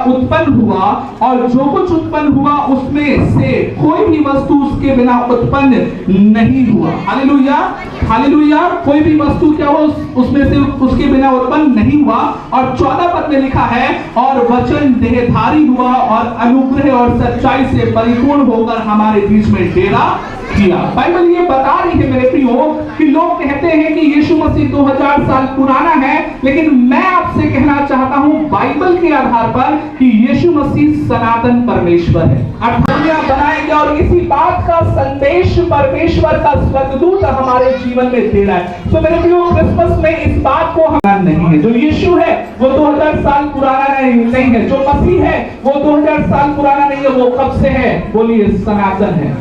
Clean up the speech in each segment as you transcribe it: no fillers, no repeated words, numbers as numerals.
उत्पन्न हुआ और जो कुछ उत्पन्न हुआ उसमें से कोई भी वस्तु उसके बिना उत्पन्न नहीं हुआ। Hallelujah, hallelujah. कोई भी वस्तु क्या हो उसमें से उसके बिना उत्पन्न नहीं हुआ। और 14 पद में लिखा है, और वचन देहधारी हुआ और अनुग्रह और सच्चाई से परिपूर्ण होकर हमारे बीच में डेरा किया। बाइबल ये बता रही है मेरे प्रियो कि लोग कहते हैं कि यीशु मसीह 2000 साल पुराना है, लेकिन मैं आपसे कहना चाहता हूं बाइबल के आधार पर कि यीशु मसीह सनातन परमेश्वर है। दुनिया बनाए गया और इसी बात का संदेश परमेश्वर का स्वर्गदूत हमारे जीवन में दे रहा है। तो मेरे प्रियो, क्रिसमस में इस बात को हम नहीं है। जो यीशु है वो 2000 साल पुराना नहीं है। जो मसीह है वो 2000 साल पुराना नहीं है। वो कब से है? बोलिए सनातन है।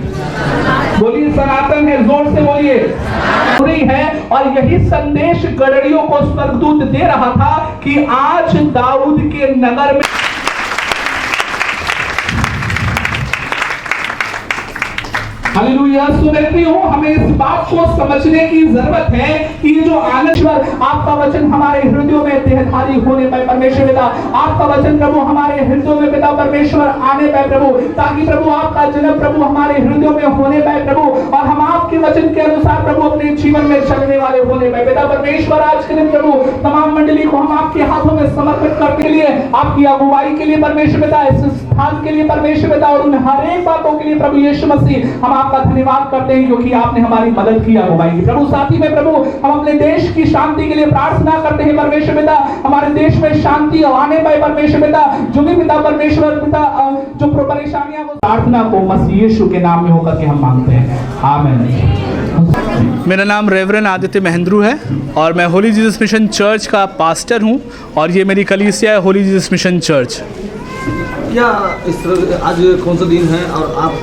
बोलिए सनातन है, जोर से बोलिए। पूरी है। और यही संदेश गड़रियों को स्वर्गदूत दे रहा था कि आज दाऊद के नगर में हालेलुया। सुनते हो, हमें इस बात को समझने की जरूरत है कि ये जो आनंदश्वर आपका वचन हमारे हृदयों में देहधारी होने पर परमेश्वर पिता, आपका वचन प्रभु हमारे हृदयों में पिता परमेश्वर आने पाए प्रभु, ताकि प्रभु आपका जन्म प्रभु हमारे हृदयों में होने पाए प्रभु, और हम आपके वचन के अनुसार प्रभु अपने जीवन में चलने वाले होने पाए पिता परमेश्वर। आज के दिन प्रभु तमाम मंडली को हम आपके हाथों में समर्पित करने के लिए, आपकी अगुवाई के लिए परमेश्वर पिता, इस स्थान के लिए परमेश्वर पिता, और उन हर एक बातों के लिए प्रभु यीशु मसीह हम आपका धन्यवाद करते हैं क्योंकि आपने हमारी मदद की, अगुवाई की प्रभु। साथ ही में प्रभु हम अपने देश की शांति के लिए प्रार्थना करते हैं परमेश्वर पिता, हमारे देश में शांति आने पाए परमेश्वर पिता। जो भी पिता परमेश्वर पिता जो परेशानियां, वो प्रार्थना को मसीह यीशु के नाम में होकर के हम मांगते हैं, आमीन। मेरा नाम रेवरेंड आदित्य महेंद्रू है और मैं होली जीसस मिशन चर्च का पास्टर हूं, और ये मेरी कलीसिया है होली जीसस मिशन चर्च। क्या इस आज कौन सा दिन है और आप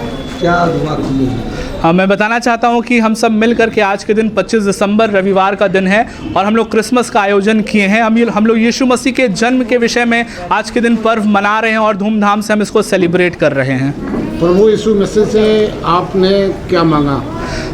क्या दुआ किए हैं? मैं बताना चाहता हूं कि हम सब मिल करके आज के दिन 25 दिसंबर रविवार का दिन है और हम लोग क्रिसमस का आयोजन किए हैं। हम लोग यीशु मसीह के जन्म के विषय में आज के दिन पर्व मना रहे हैं और धूमधाम से हम इसको सेलिब्रेट कर रहे हैं। प्रभु यीशु मसीह से आपने क्या मांगा?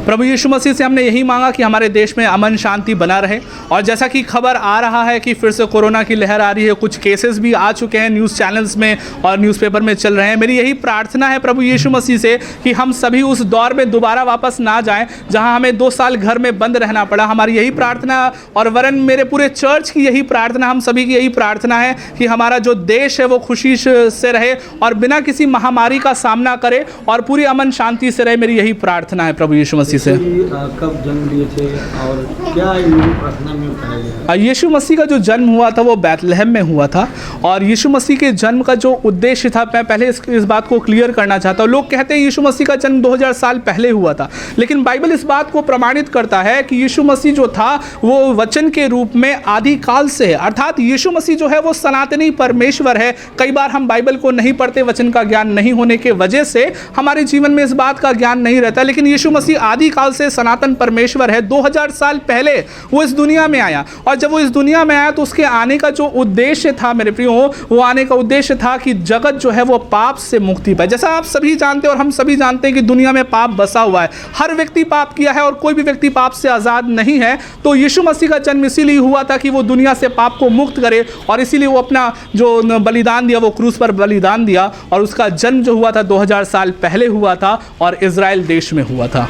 प्रभु यीशु मसीह से हमने यही मांगा कि हमारे देश में अमन शांति बना रहे, और जैसा कि खबर आ रहा है कि फिर से कोरोना की लहर आ रही है, कुछ केसेस भी आ चुके हैं न्यूज़ चैनल्स में और न्यूज़पेपर में चल रहे हैं। मेरी यही प्रार्थना है प्रभु यीशु मसीह से कि हम सभी उस दौर में दोबारा वापस ना जाएं जहां हमें 2 साल घर में बंद रहना पड़ा। हमारी यही प्रार्थना, और वरन मेरे पूरे चर्च की यही प्रार्थना, हम सभी की यही प्रार्थना है कि हमारा जो देश है वो खुशी से रहे और बिना किसी महामारी का सामना करे और पूरी अमन शांति से रहे। मेरी यही प्रार्थना है प्रभु यीशु मसीह से। कब जन्म लिए थे और क्या प्रार्थना में बताया गया? यीशु मसीह का जो जन्म हुआ था वो बैतलहम में हुआ था, और यीशु मसीह के जन्म का जो उद्देश्य था, मैं पहले इस बात को क्लियर करना चाहता हूँ। लोग कहते हैं यीशु मसीह का जन्म 2000 साल पहले हुआ था, लेकिन बाइबल इस बात को प्रमाणित करता है कि यीशु मसीह जो था वो वचन के रूप में आदिकाल से है, अर्थात यीशु मसीह जो है वो सनातनी परमेश्वर है। कई बार हम बाइबल को नहीं पढ़ते, वचन का ज्ञान नहीं होने के वजह से हमारे जीवन में इस बात का ज्ञान नहीं रहता, लेकिन यीशु मसीह आदिकाल से सनातन परमेश्वर है। 2000 साल पहले वो इस दुनिया में आया, और जब वो इस दुनिया में आया तो उसके आने का जो उद्देश्य था मेरे प्रियो, वो आने का उद्देश्य था कि जगत जो है वो पाप से मुक्ति पाए। जैसा आप सभी जानते हैं और हम सभी जानते हैं कि दुनिया में पाप बसा हुआ है, हर व्यक्ति पाप किया है और कोई भी व्यक्ति पाप से आज़ाद नहीं है। तो यीशु मसीह का जन्म इसीलिए हुआ था कि वो दुनिया से पाप को मुक्त करे, और इसीलिए वो अपना जो बलिदान दिया, वो क्रूस पर बलिदान दिया, और उसका जन्म जो हुआ था 2000 साल पहले हुआ था और इजराइल देश में हुआ था।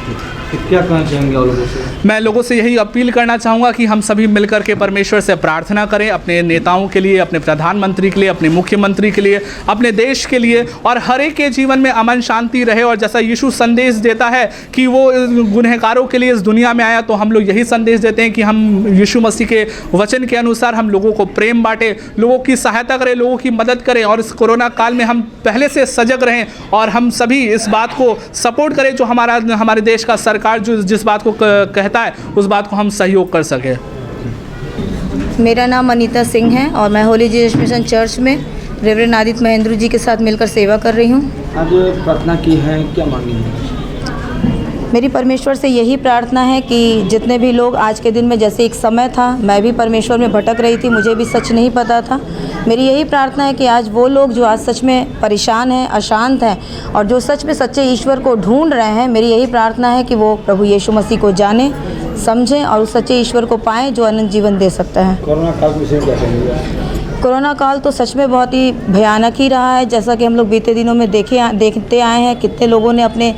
क्या कहना चाहेंगे आप लोगों से? मैं लोगों से यही अपील करना चाहूँगा कि हम सभी मिलकर के परमेश्वर से प्रार्थना करें, अपने नेताओं के लिए, अपने प्रधानमंत्री के लिए, अपने मुख्यमंत्री के लिए, अपने देश के लिए, और हर एक के जीवन में अमन शांति रहे। और जैसा यीशु संदेश देता है कि वो गुनहगारों के लिए इस दुनिया में आया, तो हम लोग यही संदेश देते हैं कि हम यीशु मसीह के वचन के अनुसार हम लोगों को प्रेम बांटें, लोगों की सहायता करें, लोगों की मदद करें, और इस कोरोना काल में हम पहले से सजग रहें और हम सभी इस बात को सपोर्ट करें जो हमारे देश का सरकार जो जिस बात को कहता है उस बात को हम सहयोग कर सके। मेरा नाम अनीता सिंह है और मैं होली जीसस मिशन चर्च में रेवरेंड आदित्य महेंद्रू जी के साथ मिलकर सेवा कर रही हूँ। आज प्रार्थना की है, क्या मांगी है? मेरी परमेश्वर से यही प्रार्थना है कि जितने भी लोग आज के दिन में, जैसे एक समय था मैं भी परमेश्वर में भटक रही थी, मुझे भी सच नहीं पता था, मेरी यही प्रार्थना है कि आज वो लोग जो आज सच में परेशान हैं, अशांत हैं और जो सच में सच्चे ईश्वर को ढूंढ रहे हैं, मेरी यही प्रार्थना है कि वो प्रभु यीशु मसीह को जाने, समझें और उस सच्चे ईश्वर को पाएं जो अनंत जीवन दे सकता है। कोरोना काल के विषय में क्या कहेंगे? कोरोना काल तो सच में बहुत ही भयानक ही रहा है। जैसा कि हम लोग बीते दिनों में देखते आए हैं, कितने लोगों ने अपने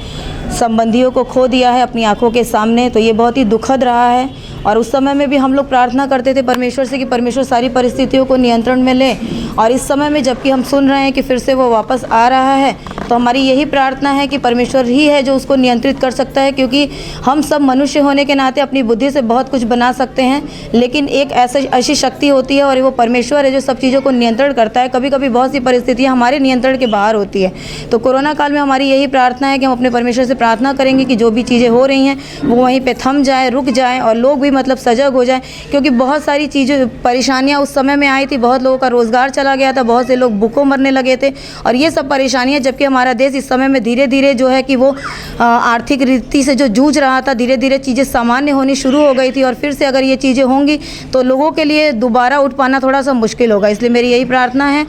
संबंधियों को खो दिया है अपनी आंखों के सामने, तो ये बहुत ही दुखद रहा है। और उस समय में भी हम लोग प्रार्थना करते थे परमेश्वर से कि परमेश्वर सारी परिस्थितियों को नियंत्रण में ले। और इस समय में जबकि हम सुन रहे हैं कि फिर से वो वापस आ रहा है, तो हमारी यही प्रार्थना है कि परमेश्वर ही है जो उसको नियंत्रित कर सकता है, क्योंकि हम सब मनुष्य होने के नाते अपनी बुद्धि से बहुत कुछ बना सकते हैं, लेकिन एक ऐसी शक्ति होती है और वो परमेश्वर है जो सब चीज़ों को नियंत्रण करता है। कभी कभी बहुत सी परिस्थितियाँ हमारे नियंत्रण के बाहर होती है। तो कोरोना काल में हमारी यही प्रार्थना है कि हम अपने परमेश्वर से प्रार्थना करेंगे कि जो भी चीज़ें हो रही हैं वो वहीं पे थम जाए, रुक जाए, और लोग भी मतलब सजग हो जाए, क्योंकि बहुत सारी चीज़ें परेशानियां उस समय में आई थी। बहुत लोगों का रोज़गार चला गया था, बहुत से लोग भूखों मरने लगे थे, और ये सब परेशानियां, जबकि हमारा देश इस समय में धीरे धीरे जो है कि वो आर्थिक रीति से जो जूझ रहा था, धीरे धीरे चीज़ें सामान्य होनी शुरू हो गई थी। और फिर से अगर ये चीज़ें होंगी तो लोगों के लिए दोबारा उठ पाना थोड़ा सा मुश्किल होगा। इसलिए मेरी यही प्रार्थना है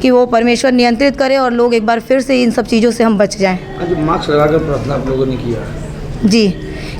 कि वो परमेश्वर नियंत्रित करे और लोग एक बार फिर से इन सब चीज़ों से हम बच जाएँ। आज मास्क लगाकर प्रार्थना आप लोगों ने किया जी,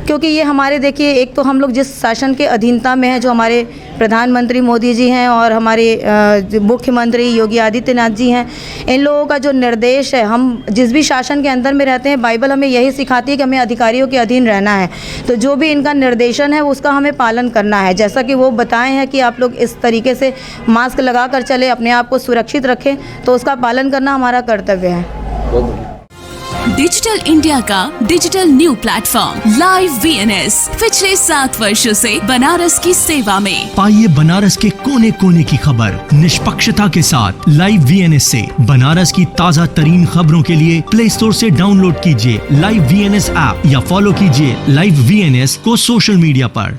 क्योंकि ये हमारे, देखिए, एक तो हम लोग जिस शासन के अधीनता में हैं, जो हमारे प्रधानमंत्री मोदी जी हैं और हमारे मुख्यमंत्री योगी आदित्यनाथ जी हैं, इन लोगों का जो निर्देश है, हम जिस भी शासन के अंदर में रहते हैं, बाइबल हमें यही सिखाती है कि हमें अधिकारियों के अधीन रहना है। तो जो भी इनका निर्देशन है उसका हमें पालन करना है। जैसा कि वो बताए हैं कि आप लोग इस तरीके से मास्क लगा कर चले, अपने आप को सुरक्षित रखें, तो उसका पालन करना हमारा कर्तव्य है। डिजिटल इंडिया का digital new platform live VNS पिछले 7 वर्षों से बनारस की सेवा में। पाइए बनारस के कोने कोने की खबर निष्पक्षता के साथ। लाइव VNS से बनारस की ताज़ा तरीन खबरों के लिए प्ले स्टोर से डाउनलोड कीजिए लाइव VNS ऐप या फॉलो कीजिए लाइव VNS को सोशल मीडिया पर।